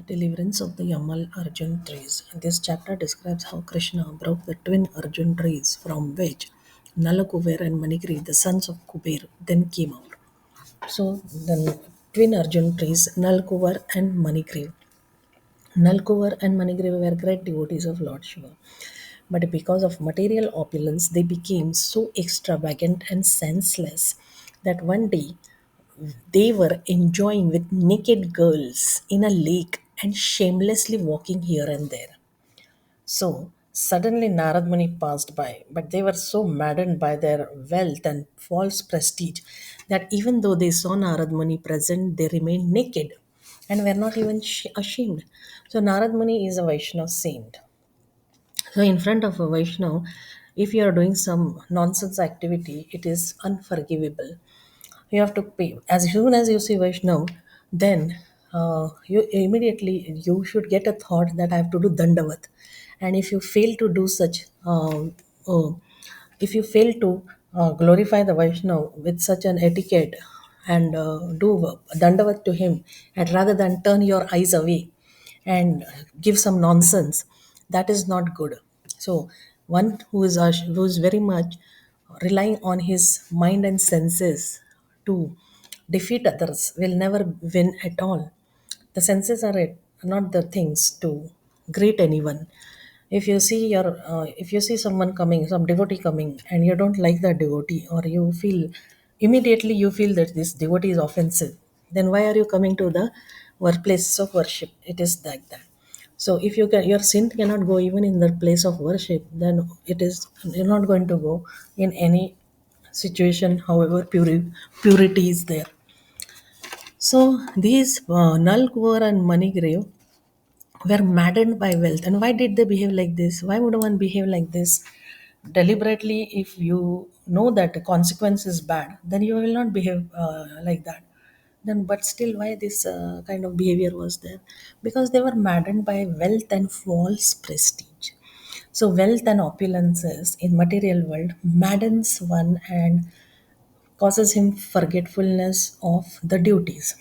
Deliverance of the Yamal Arjun trees. This chapter describes how Krishna broke the twin Arjun trees from which Nalakuber and Manigri, the sons of Kuber, then came out. So the twin Arjun trees, Nalkuvar and Manigri. Nalkuvar and Manigri were great devotees of Lord Shiva. But because of material opulence, they became so extravagant and senseless that one day they were enjoying with naked girls in a lake and shamelessly walking here and there. So suddenly Narad Muni passed by, but they were so maddened by their wealth and false prestige that even though they saw Narad Muni present, they remained naked and were not even ashamed. So Narad Muni is a Vaishnava saint. So in front of a Vaishnava, if you are doing some nonsense activity, it is unforgivable. You have to pay as soon as you see Vaishnav, then you immediately you should get a thought that I have to do dandavat. And if you fail to do such uh, if you fail to glorify the Vaishnav with such an etiquette and do dandavat to him, and rather than turn your eyes away and give some nonsense, that is not good. So one who is very much relying on his mind and senses to defeat others will never win at all. The senses are it, not the things to greet anyone. If you see someone coming, some devotee coming, and you don't like that devotee, or you feel immediately you feel that this devotee is offensive, then why are you coming to the workplaces of worship? It is like that. So if your sin cannot go even in the place of worship, then it is you're not going to go in any situation, however purity is there. So these Nalkuvar and Manigrave were maddened by wealth. And why did they behave like this? Why would one behave like this? Deliberately, if you know that the consequence is bad, then you will not behave like that. Then, but still, why this kind of behavior was there? Because they were maddened by wealth and false prestige. So, wealth and opulences in material world maddens one and causes him forgetfulness of the duties.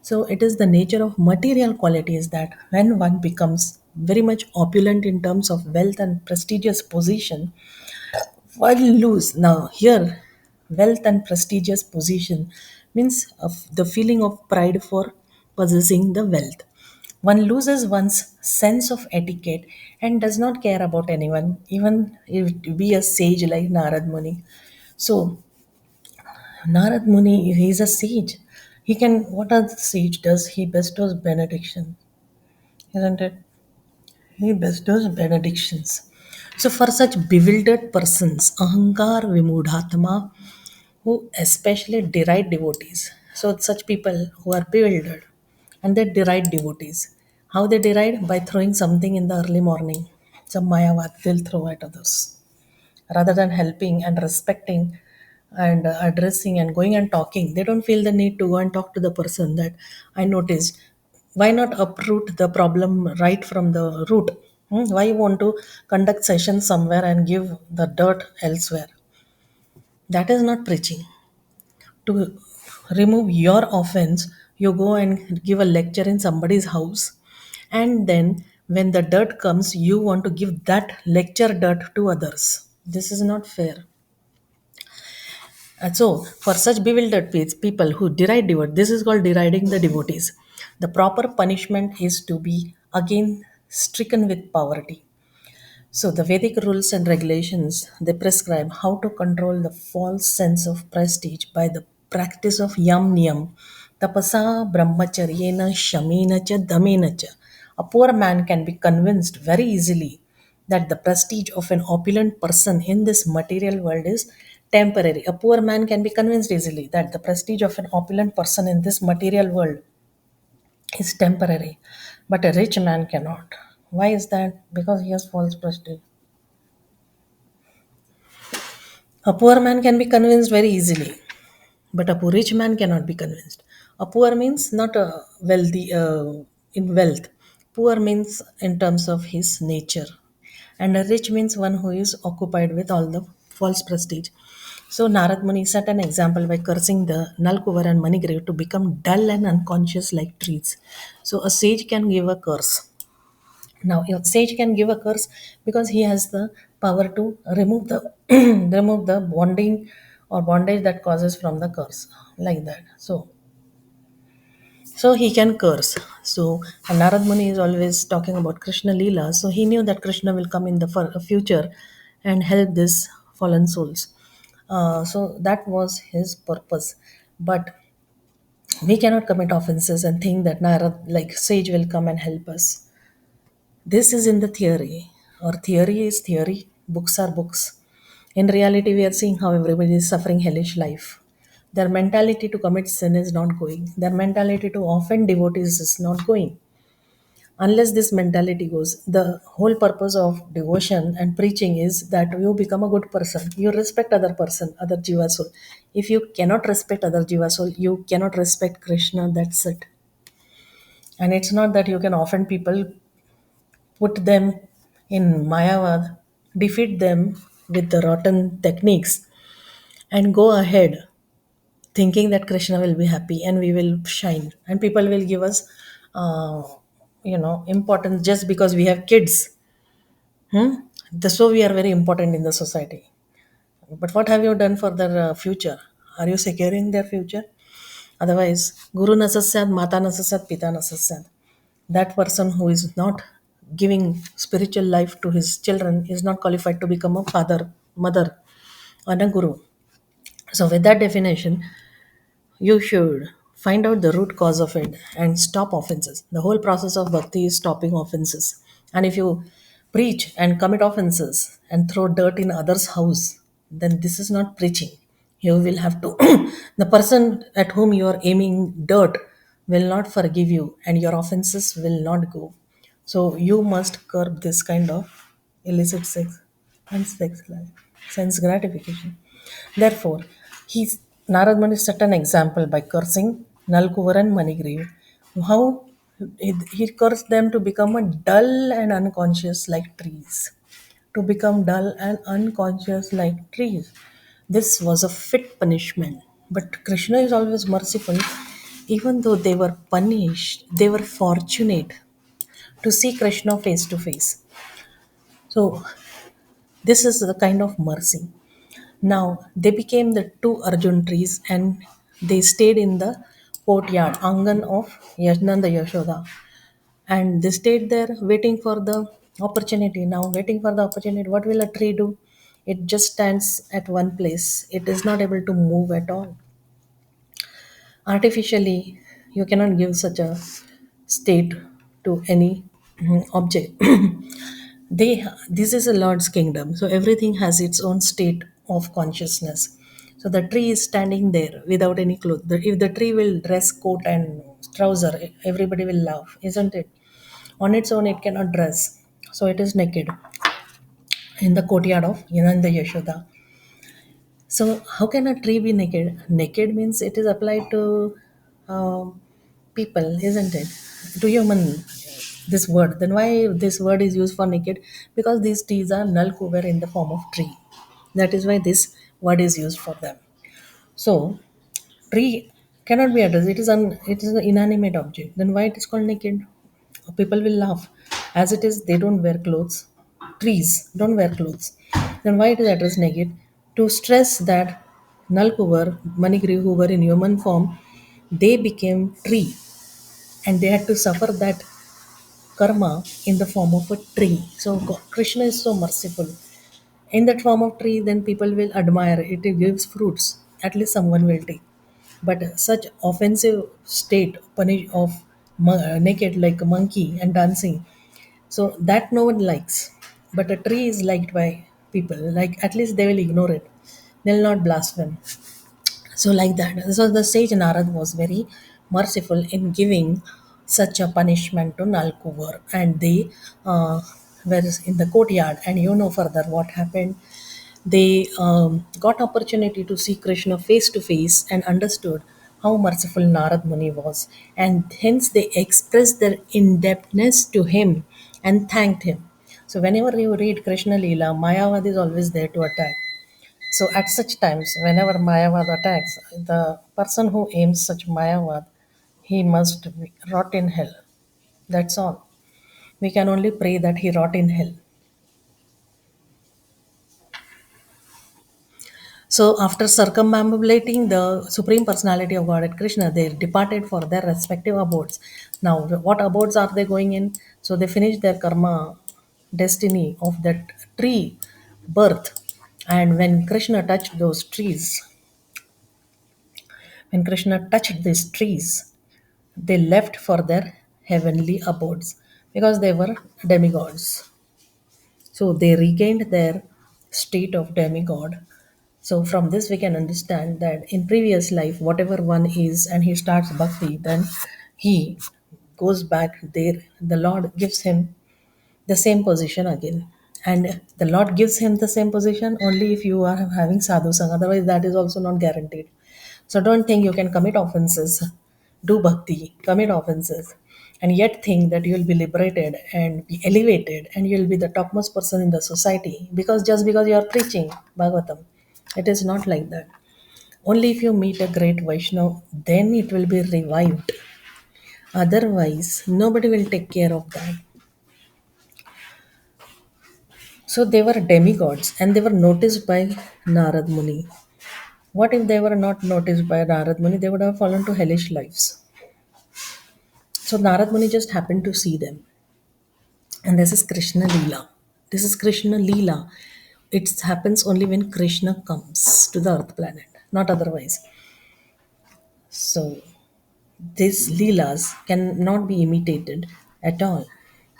So it is the nature of material qualities that when one becomes very much opulent in terms of wealth and prestigious position, one lose. Now here, wealth and prestigious position means of the feeling of pride for possessing the wealth. One loses one's sense of etiquette and does not care about anyone, even if it be a sage like Narad Muni. So Narad Muni, he is a sage. He can, what a sage does, he bestows benediction, isn't it? He bestows benedictions. So, for such bewildered persons, Ahankar Vimudhatma, who especially deride devotees, so such people who are bewildered and they deride devotees. How they deride? By throwing something in the early morning. Some Mayavat they'll throw at others rather than helping and respecting and addressing and going and talking. They don't feel the need to go and talk to the person that I noticed. Why not uproot the problem right from the root? Why you want to conduct sessions somewhere and give the dirt elsewhere? That is not preaching. To remove your offense, you go and give a lecture in somebody's house, and then when the dirt comes, you want to give that lecture dirt to others. This is not fair. And so, for such bewildered people who deride devotee, this is called deriding the devotees. The proper punishment is to be again stricken with poverty. So, the Vedic rules and regulations they prescribe how to control the false sense of prestige by the practice of yam niyam, tapasa brahmacharyena shamena cha damena cha. A poor man can be convinced very easily that the prestige of an opulent person in this material world is temporary. A poor man can be convinced easily that the prestige of an opulent person in this material world is temporary, but a rich man cannot. Why is that? Because he has false prestige. A poor man can be convinced very easily, but a poor rich man cannot be convinced. A poor means not a wealthy in wealth. Poor means in terms of his nature, and a rich means one who is occupied with all the false prestige. So Narad Muni set an example by cursing the Nalkuvar and Manigrave to become dull and unconscious like trees. So a sage can give a curse. Now, a sage can give a curse because he has the power to remove the remove the bonding or bondage that causes from the curse, like that. So he can curse. So and Narad Muni is always talking about Krishna Leela. So he knew that Krishna will come in the future and help these fallen souls. So that was his purpose. But we cannot commit offenses and think that Narad, like sage, will come and help us. This is in the theory, or theory is theory, books are books. In reality, we are seeing how everybody is suffering hellish life. Their mentality to commit sin is not going. Their mentality to offend devotees is not going. Unless this mentality goes, the whole purpose of devotion and preaching is that you become a good person. You respect other person, other jiva soul. If you cannot respect other jiva soul, you cannot respect Krishna. That's it. And it's not that you can offend people, put them in Mayavad, defeat them with the rotten techniques, and go ahead thinking that Krishna will be happy and we will shine, and people will give us, uh, importance just because we have kids. So we are very important in the society. But what have you done for their future? Are you securing their future? Otherwise, Guru Nasasyad, Mata Nasasyad, Pita Nasasyad. That person who is not giving spiritual life to his children is not qualified to become a father, mother, and a guru. So, with that definition, you should find out the root cause of it and stop offenses. The whole process of bhakti is stopping offenses. And if you preach and commit offenses and throw dirt in others' house, then this is not preaching. You will have to, the person at whom you are aiming dirt will not forgive you and your offenses will not go. So you must curb this kind of illicit sex and sex life, sense gratification. Therefore, he, Narad Muni set an example by cursing Nalkuvar and Manigriv. How he cursed them to become a dull and unconscious like trees. To become dull and unconscious like trees. This was a fit punishment. But Krishna is always merciful. Even though they were punished, they were fortunate to see Krishna face to face. So, this is the kind of mercy. Now they became the two Arjun trees and they stayed in the courtyard, Angan of Yasnanda Yashoda. And they stayed there waiting for the opportunity. Now, waiting for the opportunity, what will a tree do? It just stands at one place, it is not able to move at all. Artificially, you cannot give such a state to any object. This is a Lord's kingdom, so everything has its own state of consciousness. So the tree is standing there without any clothes. If the tree will dress coat and trouser, everybody will laugh, isn't it? On its own, it cannot dress, so it is naked in the courtyard of Yananda Yashoda. So, how can a tree be naked? Naked means it is applied to people, isn't it? To human, this word. Then why this word is used for naked? Because these trees are null cover in the form of tree. That is why this word is used for them. So, tree cannot be addressed. It is an inanimate object. Then why it is called naked? People will laugh. As it is, they don't wear clothes. Trees don't wear clothes. Then why it is addressed naked? To stress that Nalkuvar, Manigri who were in human form, they became tree and they had to suffer that karma in the form of a tree. So Krishna is so merciful. In that form of tree, then people will admire it. It gives fruits. At least someone will take. But such offensive state punish of naked like a monkey and dancing, so that no one likes. But a tree is liked by people. Like at least they will ignore it. They'll not blaspheme. So like that. So the sage Narad was very merciful in giving such a punishment to Nalkuvar, and they were in the courtyard. And you know further what happened. They got opportunity to see Krishna face to face and understood how merciful Narad Muni was, and hence they expressed their indebtedness to him and thanked him. So whenever you read Krishna Leela, Mayavad is always there to attack. So at such times, whenever Mayavad attacks, the person who aims such Mayavad, he must rot in hell. That's all. We can only pray that he rot in hell. So, after circumambulating the Supreme Personality of Godhead Krishna, they departed for their respective abodes. Now, what abodes are they going in? So, they finished their karma destiny of that tree birth. And when Krishna touched these trees, they left for their heavenly abodes because they were demigods. So they regained their state of demigod. So from this we can understand that in previous life, whatever one is, and he starts bhakti, then he goes back there. The Lord gives him the same position again. And the Lord gives him the same position only if you are having sadhu sang. Otherwise, that is also not guaranteed. So don't think you can commit offenses, do bhakti, commit offenses, and yet think that you will be liberated and be elevated and you will be the topmost person in the society just because you are preaching Bhagavatam. It is not like that. Only if you meet a great Vaishnav, then it will be revived. Otherwise, nobody will take care of that. So they were demigods and they were noticed by Narad Muni. What if they were not noticed by Narad Muni? They would have fallen to hellish lives. So Narad Muni just happened to see them. And this is Krishna Leela. This is Krishna Leela. It happens only when Krishna comes to the earth planet, not otherwise. So these Leelas cannot be imitated at all.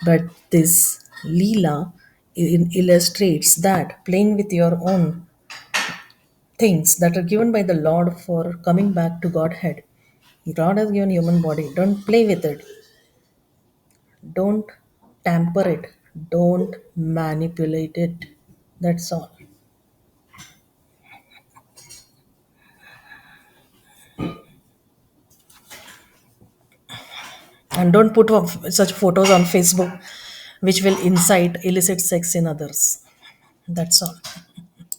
But this Leela illustrates that playing with your own things that are given by the Lord for coming back to Godhead. God has given human body. Don't play with it. Don't tamper it. Don't manipulate it. That's all. And don't put such photos on Facebook which will incite illicit sex in others. That's all.